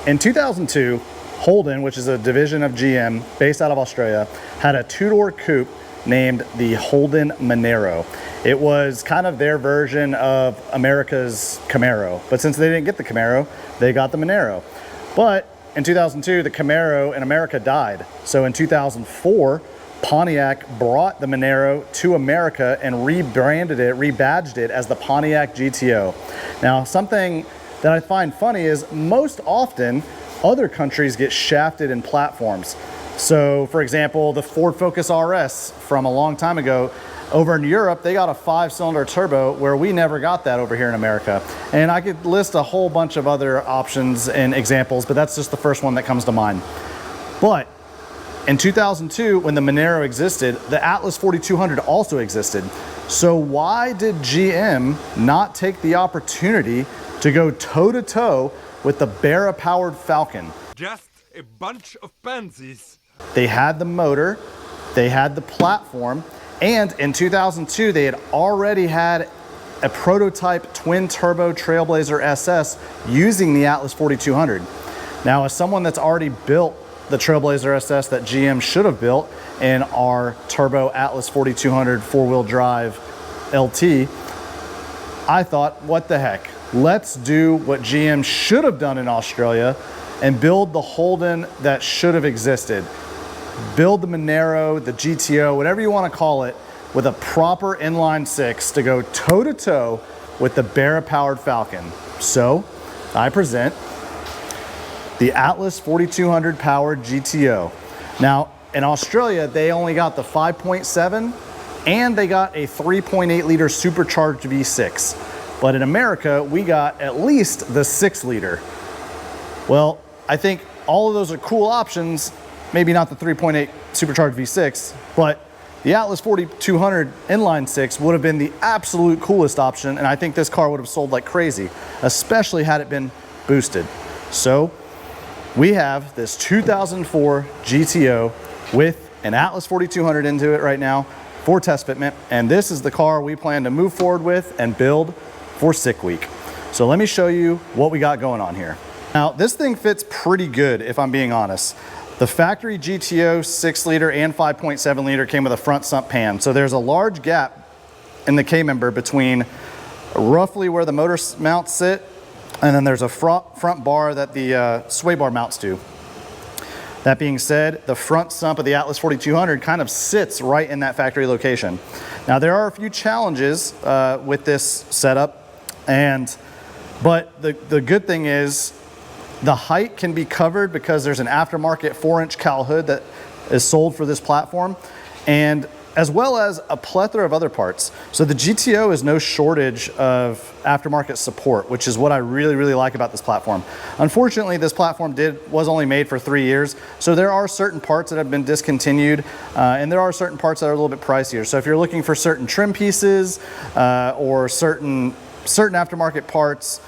In 2002, Holden, which is a division of GM based out of Australia, had a two-door coupe named the Holden Monaro. It was kind of their version of America's Camaro, but since they didn't get the Camaro, they got the Monaro. But in 2002, the Camaro in America died. So in 2004, Pontiac brought the Monaro to America and rebranded it, rebadged it as the Pontiac GTO. Now, something that I find funny is most often other countries get shafted in platforms. So for example, the Ford Focus RS from a long time ago, over in Europe, they got a 5-cylinder turbo where we never got that over here in America. And I could list a whole bunch of other options and examples, but that's just the first one that comes to mind. But in 2002, when the Monaro existed, the Atlas 4200 also existed. So why did GM not take the opportunity to go toe-to-toe with the Barra-powered Falcon? Just a bunch of pansies. They had the motor, they had the platform, and in 2002, they had already had a prototype twin-turbo Trailblazer SS using the Atlas 4200. Now, as someone that's already built the Trailblazer SS that GM should have built in our turbo Atlas 4200 four-wheel drive LT, I thought, what the heck? Let's do what GM should have done in Australia and build the Holden that should have existed. Build the Monaro, the GTO, whatever you want to call it, with a proper inline six to go toe-to-toe with the Barra-powered Falcon. So I present the Atlas 4200 powered GTO. Now, in Australia, they only got the 5.7 and they got a 3.8 liter supercharged V6. But in America, we got at least the 6 liter. Well, I think all of those are cool options. Maybe not the 3.8 supercharged V6, but the Atlas 4200 inline six would have been the absolute coolest option, and I think this car would have sold like crazy, especially had it been boosted. So we have this 2004 GTO with an Atlas 4200 into it right now for test fitment, and this is the car we plan to move forward with and build for Sick Week. So let me show you what we got going on here. Now, this thing fits pretty good, if I'm being honest. The factory GTO 6 liter and 5.7 liter came with a front sump pan. So there's a large gap in the K-member between roughly where the motor mounts sit, and then there's a front bar that the sway bar mounts to. That being said, the front sump of the Atlas 4200 kind of sits right in that factory location. Now, there are a few challenges with this setup, but the good thing is the height can be covered because there's an aftermarket 4-inch cowl hood that is sold for this platform, and as well as a plethora of other parts. So the GTO is no shortage of aftermarket support, which is what I really, really like about this platform. Unfortunately, this platform was only made for 3 years, so there are certain parts that have been discontinued, and there are certain parts that are a little bit pricier. So if you're looking for certain trim pieces or certain aftermarket parts,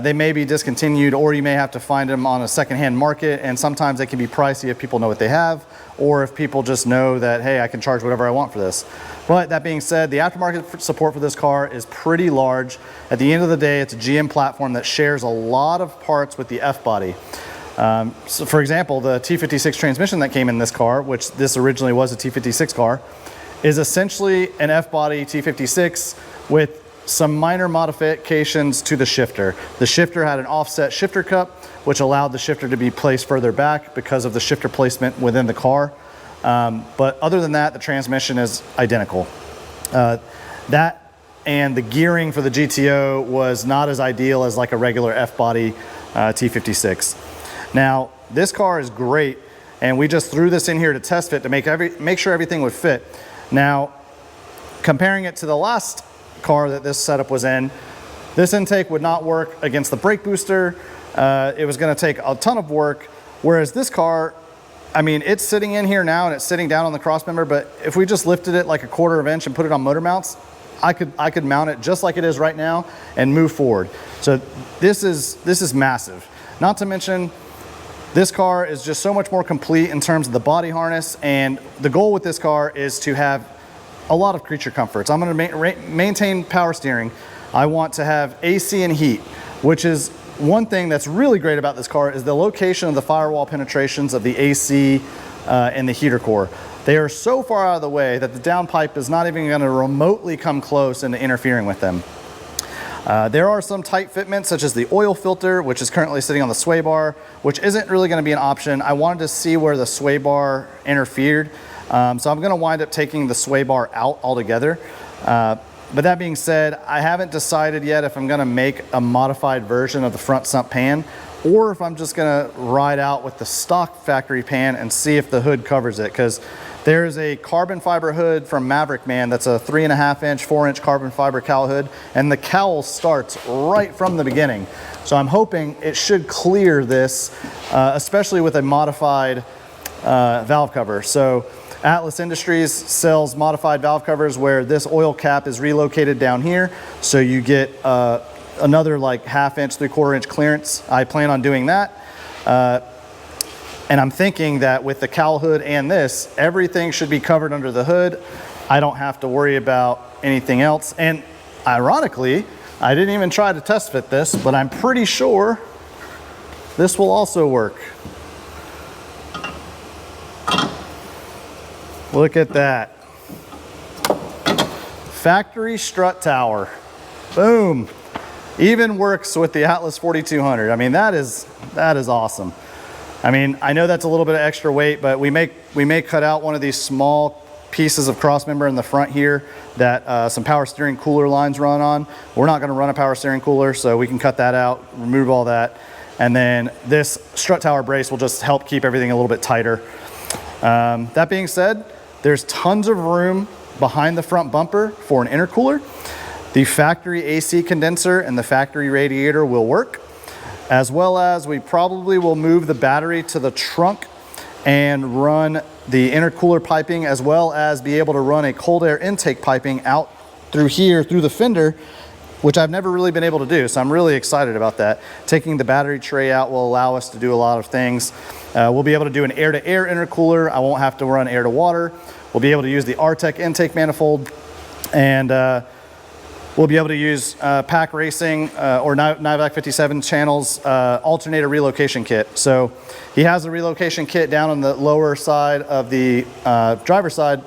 they may be discontinued, or you may have to find them on a secondhand market, and sometimes they can be pricey if people know what they have, or if people just know that, hey, I can charge whatever I want for this. But that being said, the aftermarket support for this car is pretty large. At the end of the day, it's a GM platform that shares a lot of parts with the F-body. So for example, the T56 transmission that came in this car, which this originally was a T56 car, is essentially an F-body T56 with some minor modifications to the shifter. The shifter had an offset shifter cup, which allowed the shifter to be placed further back because of the shifter placement within the car. But other than that, the transmission is identical. That and the gearing for the GTO was not as ideal as like a regular F-body T56. Now, this car is great, and we just threw this in here to test fit to make sure everything would fit. Now, comparing it to the last car that this setup was in, this intake would not work against the brake booster. It was going to take a ton of work, whereas this car, I mean, it's sitting in here now and it's sitting down on the crossmember, but if we just lifted it like a 1/4 inch and put it on motor mounts, I could mount it just like it is right now and move forward. So this is massive. Not to mention, this car is just so much more complete in terms of the body harness, and the goal with this car is to have a lot of creature comforts. I'm going to maintain power steering. I want to have AC and heat, which is one thing that's really great about this car is the location of the firewall penetrations of the AC and the heater core. They are so far out of the way that the downpipe is not even going to remotely come close into interfering with them. There are some tight fitments, such as the oil filter, which is currently sitting on the sway bar, which isn't really going to be an option. I wanted to see where the sway bar interfered, so I'm going to wind up taking the sway bar out altogether. But that being said, I haven't decided yet if I'm going to make a modified version of the front sump pan, or if I'm just going to ride out with the stock factory pan and see if the hood covers it, because there's a carbon fiber hood from Maverick Man that's a 3.5 inch, 4 inch carbon fiber cowl hood, and the cowl starts right from the beginning. So I'm hoping it should clear this, especially with a modified valve cover. So Atlas Industries sells modified valve covers where this oil cap is relocated down here, so you get another like 1/2 inch, 3/4 inch clearance. I plan on doing that. And I'm thinking that with the cowl hood and this, everything should be covered under the hood. I don't have to worry about anything else. And ironically, I didn't even try to test fit this, but I'm pretty sure this will also work. Look at that. Factory strut tower. Boom. Even works with the Atlas 4200. I mean, that is awesome. I mean, I know that's a little bit of extra weight, but we may cut out one of these small pieces of cross member in the front here that some power steering cooler lines run on. We're not gonna run a power steering cooler, so we can cut that out, remove all that. And then this strut tower brace will just help keep everything a little bit tighter. That being said, there's tons of room behind the front bumper for an intercooler. The factory AC condenser and the factory radiator will work, as well as we probably will move the battery to the trunk and run the intercooler piping, as well as be able to run a cold air intake piping out through here, through the fender, which I've never really been able to do. So I'm really excited about that. Taking the battery tray out will allow us to do a lot of things. We'll be able to do an air-to-air intercooler. I won't have to run air-to-water. We'll be able to use the Vortec intake manifold, and we'll be able to use Pack Racing or Nyvac 57 channels alternator relocation kit. So he has a relocation kit down on the lower side of the driver's side,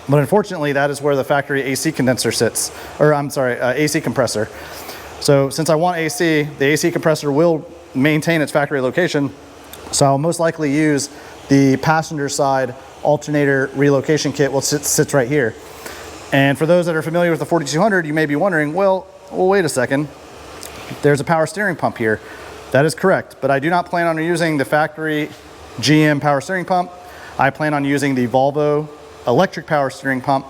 but unfortunately that is where the factory AC condenser sits, or I'm sorry, AC compressor. So since I want AC, the AC compressor will maintain its factory location. So I'll most likely use the passenger side alternator relocation kit, which sits right here. And for those that are familiar with the 4200, you may be wondering, well, wait a second, there's a power steering pump here. That is correct, but I do not plan on using the factory GM power steering pump. I plan on using the Volvo electric power steering pump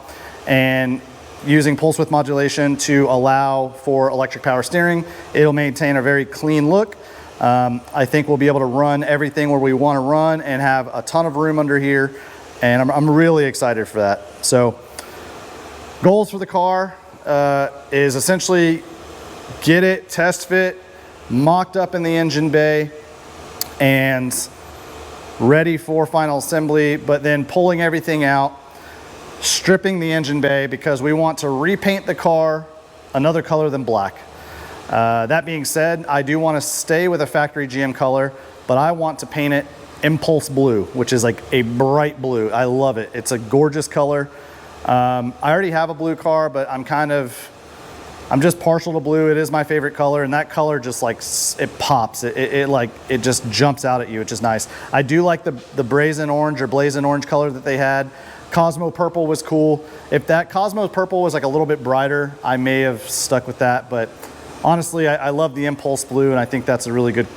and using pulse width modulation to allow for electric power steering. It'll maintain a very clean look. I think we'll be able to run everything where we want to run and have a ton of room under here, and I'm really excited for that. So goals for the car is essentially get it test fit, mocked up in the engine bay, and ready for final assembly, but then pulling everything out, stripping the engine bay because we want to repaint the car another color than black. That being said, I do want to stay with a factory GM color, but I want to paint it Impulse Blue, which is like a bright blue. I love it. It's a gorgeous color. I already have a blue car, but I'm just partial to blue. It is my favorite color, and that color just like, it pops. It just jumps out at you, which is nice. I do like the brazen orange or blazing orange color that they had. Cosmo purple was cool. If that Cosmo purple was like a little bit brighter, I may have stuck with that, but honestly, I love the Impulse Blue, and I think that's a really good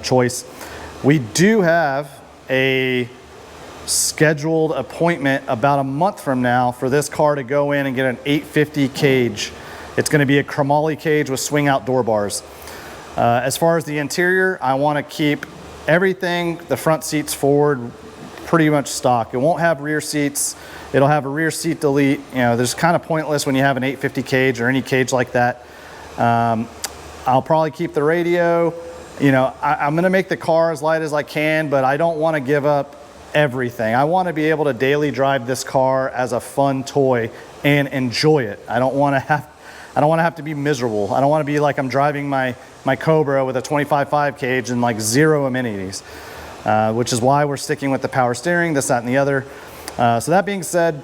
choice. We do have a scheduled appointment about a month from now for this car to go in and get an 850 cage. It's going to be a chromoly cage with swing out door bars. As far as the interior, I want to keep everything, the front seats forward, pretty much stock. It won't have rear seats. It'll have a rear seat delete. You know, there's kind of pointless when you have an 850 cage or any cage like that. I'll probably keep the radio. You know, I'm going to make the car as light as I can, but I don't want to give up everything. I want to be able to daily drive this car as a fun toy and enjoy it. I don't want I don't want to have to be miserable. I don't want to be like I'm driving my Cobra with a 25.5 cage and like 0 amenities, which is why we're sticking with the power steering, this, that, and the other. So that being said,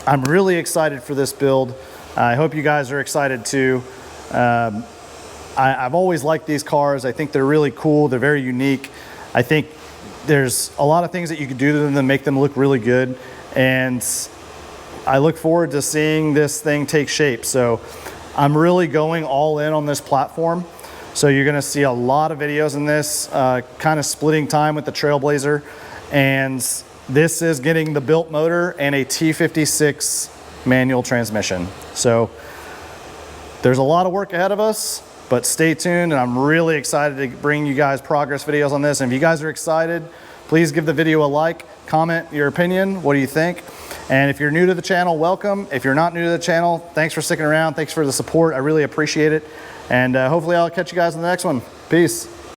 I'm really excited for this build. I hope you guys are excited too. I've always liked these cars. I think they're really cool. They're very unique. I think there's a lot of things that you can do to them that make them look really good. And I look forward to seeing this thing take shape. So I'm really going all in on this platform. So you're gonna see a lot of videos in this, kind of splitting time with the Trailblazer. And this is getting the built motor and a T56 manual transmission. So there's a lot of work ahead of us, but stay tuned, and I'm really excited to bring you guys progress videos on this. And if you guys are excited, please give the video a like, comment your opinion. What do you think? And if you're new to the channel, welcome. If you're not new to the channel, thanks for sticking around. Thanks for the support. I really appreciate it. And hopefully I'll catch you guys in the next one. Peace.